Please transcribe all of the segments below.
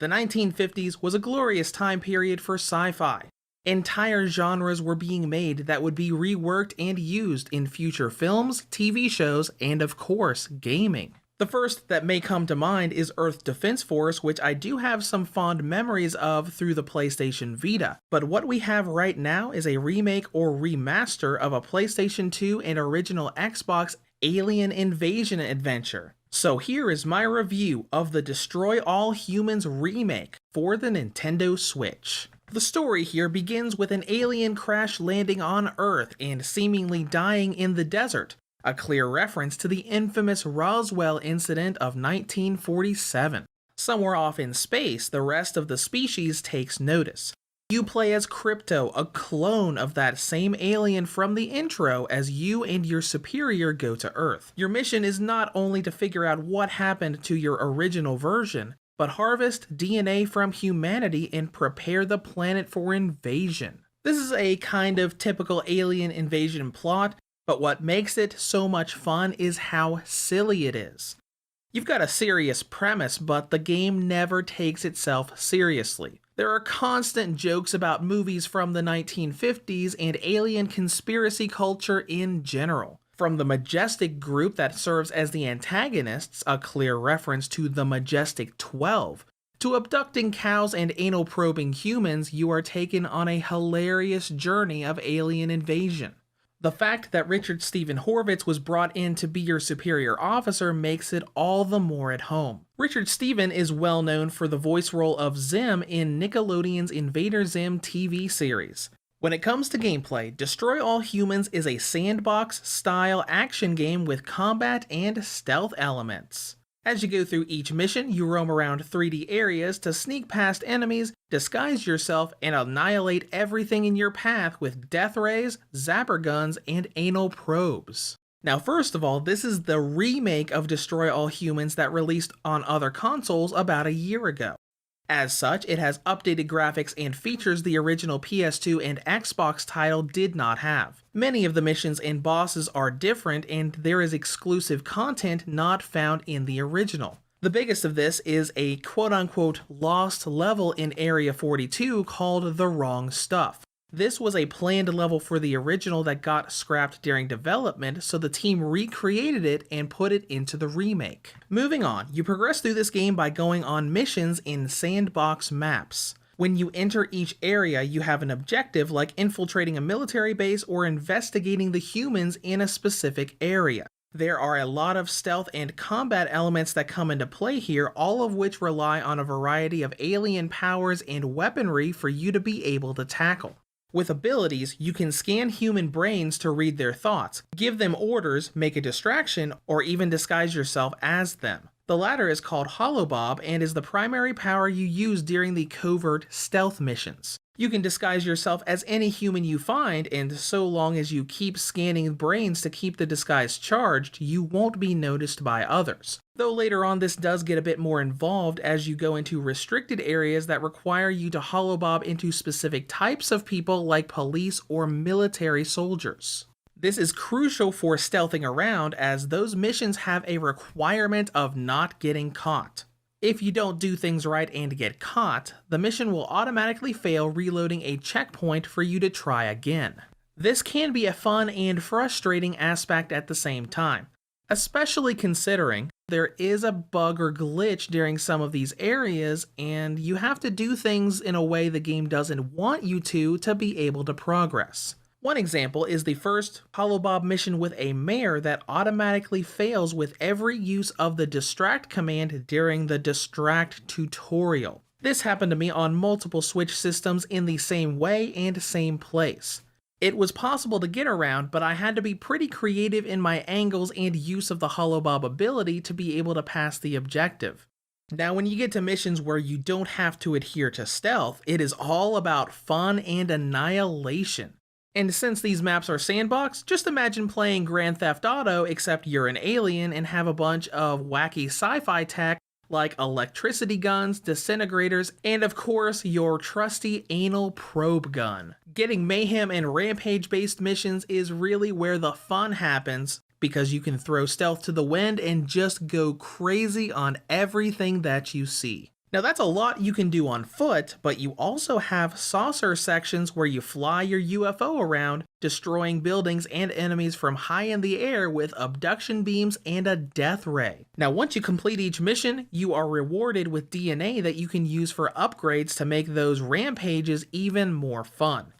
The 1950s was a glorious time period for sci-fi. Entire genres were being made that would be reworked and used in future films, TV shows, and of course, gaming. The first that may come to mind is Earth Defense Force, which I do have some fond memories of through the PlayStation Vita. But what we have right now is a remake or remaster of a PlayStation 2 and original Xbox Alien Invasion adventure. So here is my review of the Destroy All Humans remake for the Nintendo Switch. The story here begins with an alien crash landing on Earth and seemingly dying in the desert, a clear reference to the infamous Roswell incident of 1947. Somewhere off in space, the rest of the species takes notice. You play as Crypto, a clone of that same alien from the intro, as you and your superior go to Earth. Your mission is not only to figure out what happened to your original version, but harvest DNA from humanity and prepare the planet for invasion. This is a kind of typical alien invasion plot, but what makes it so much fun is how silly it is. You've got a serious premise, but the game never takes itself seriously. There are constant jokes about movies from the 1950s and alien conspiracy culture in general. From the Majestic group that serves as the antagonists, a clear reference to the Majestic 12, to abducting cows and anal probing humans, you are taken on a hilarious journey of alien invasion. The fact that Richard Steven Horvitz was brought in to be your superior officer makes it all the more at home. Richard Steven is well known for the voice role of Zim in Nickelodeon's Invader Zim TV series. When it comes to gameplay, Destroy All Humans is a sandbox-style action game with combat and stealth elements. As you go through each mission, you roam around 3D areas to sneak past enemies, disguise yourself, and annihilate everything in your path with death rays, zapper guns, and anal probes. Now first of all, this is the remake of Destroy All Humans that released on other consoles about a year ago. As such, it has updated graphics and features the original PS2 and Xbox title did not have. Many of the missions and bosses are different, and there is exclusive content not found in the original. The biggest of this is a quote-unquote lost level in Area 42 called The Wrong Stuff. This was a planned level for the original that got scrapped during development, so the team recreated it and put it into the remake. Moving on, you progress through this game by going on missions in sandbox maps. When you enter each area, you have an objective like infiltrating a military base or investigating the humans in a specific area. There are a lot of stealth and combat elements that come into play here, all of which rely on a variety of alien powers and weaponry for you to be able to tackle. With abilities, you can scan human brains to read their thoughts, give them orders, make a distraction, or even disguise yourself as them. The latter is called Holobob and is the primary power you use during the covert stealth missions. You can disguise yourself as any human you find, and so long as you keep scanning brains to keep the disguise charged, you won't be noticed by others. Though later on this does get a bit more involved as you go into restricted areas that require you to holobob into specific types of people like police or military soldiers. This is crucial for stealthing around as those missions have a requirement of not getting caught. If you don't do things right and get caught, the mission will automatically fail, reloading a checkpoint for you to try again. This can be a fun and frustrating aspect at the same time, especially considering there is a bug or glitch during some of these areas and you have to do things in a way the game doesn't want you to be able to progress. One example is the first Holobob mission with a mayor that automatically fails with every use of the distract command during the distract tutorial. This happened to me on multiple Switch systems in the same way and same place. It was possible to get around, but I had to be pretty creative in my angles and use of the Holobob ability to be able to pass the objective. Now when you get to missions where you don't have to adhere to stealth, it is all about fun and annihilation. And since these maps are sandbox, just imagine playing Grand Theft Auto except you're an alien and have a bunch of wacky sci-fi tech like electricity guns, disintegrators, and of course your trusty anal probe gun. Getting mayhem and rampage based missions is really where the fun happens because you can throw stealth to the wind and just go crazy on everything that you see. Now that's a lot you can do on foot, but you also have saucer sections where you fly your UFO around, destroying buildings and enemies from high in the air with abduction beams and a death ray. Now once you complete each mission, you are rewarded with DNA that you can use for upgrades to make those rampages even more fun.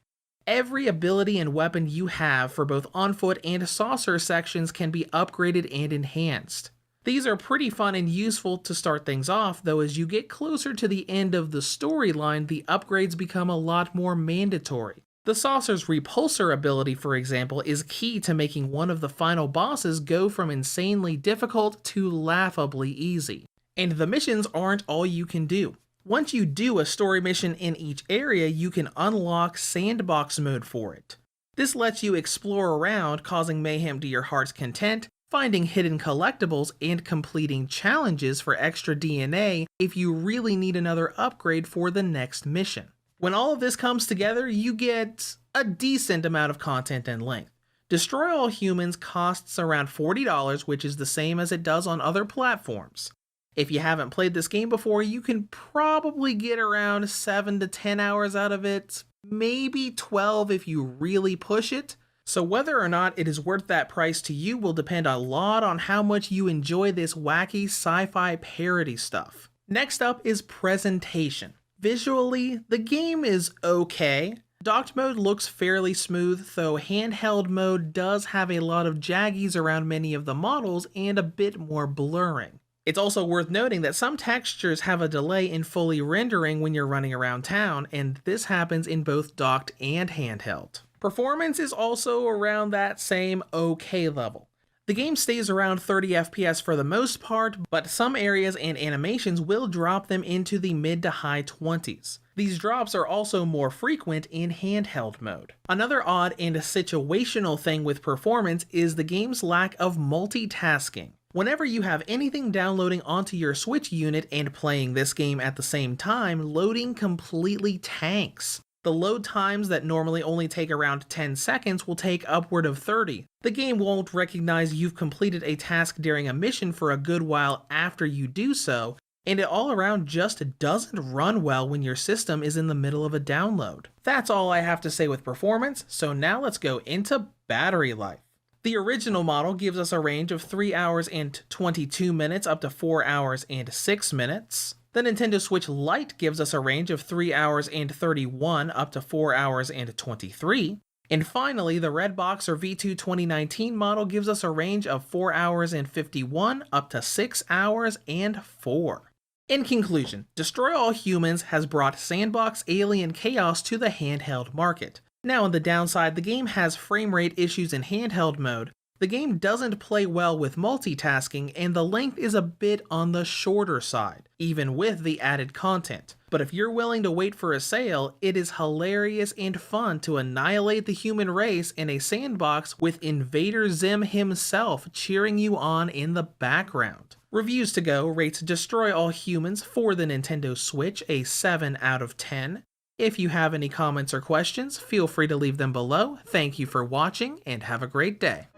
Every ability and weapon you have for both on foot and saucer sections can be upgraded and enhanced. These are pretty fun and useful to start things off, though as you get closer to the end of the storyline, the upgrades become a lot more mandatory. The Saucer's Repulsor ability, for example, is key to making one of the final bosses go from insanely difficult to laughably easy. And the missions aren't all you can do. Once you do a story mission in each area, you can unlock Sandbox mode for it. This lets you explore around, causing mayhem to your heart's content, finding hidden collectibles, and completing challenges for extra DNA if you really need another upgrade for the next mission. When all of this comes together, you get a decent amount of content and length. Destroy All Humans costs around $40, which is the same as it does on other platforms. If you haven't played this game before, you can probably get around 7 to 10 hours out of it, maybe 12 if you really push it. So whether or not it is worth that price to you will depend a lot on how much you enjoy this wacky sci-fi parody stuff. Next up is presentation. Visually, the game is okay. Docked mode looks fairly smooth, though handheld mode does have a lot of jaggies around many of the models and a bit more blurring. It's also worth noting that some textures have a delay in fully rendering when you're running around town, and this happens in both docked and handheld. Performance is also around that same okay level. The game stays around 30 FPS for the most part, but some areas and animations will drop them into the mid to high 20s. These drops are also more frequent in handheld mode. Another odd and situational thing with performance is the game's lack of multitasking. Whenever you have anything downloading onto your Switch unit and playing this game at the same time, loading completely tanks. The load times that normally only take around 10 seconds will take upward of 30. The game won't recognize you've completed a task during a mission for a good while after you do so, and it all around just doesn't run well when your system is in the middle of a download. That's all I have to say with performance, so now let's go into battery life. The original model gives us a range of 3 hours and 22 minutes up to 4 hours and 6 minutes. The Nintendo Switch Lite gives us a range of 3 hours and 31 up to 4 hours and 23. And finally, the Redbox or V2 2019 model gives us a range of 4 hours and 51 up to 6 hours and 4. In conclusion, Destroy All Humans has brought sandbox alien chaos to the handheld market. Now on the downside, the game has frame rate issues in handheld mode. The game doesn't play well with multitasking, and the length is a bit on the shorter side, even with the added content. But if you're willing to wait for a sale, it is hilarious and fun to annihilate the human race in a sandbox with Invader Zim himself cheering you on in the background. Reviews to Go rates Destroy All Humans for the Nintendo Switch a 7 out of 10. If you have any comments or questions, feel free to leave them below. Thank you for watching, and have a great day.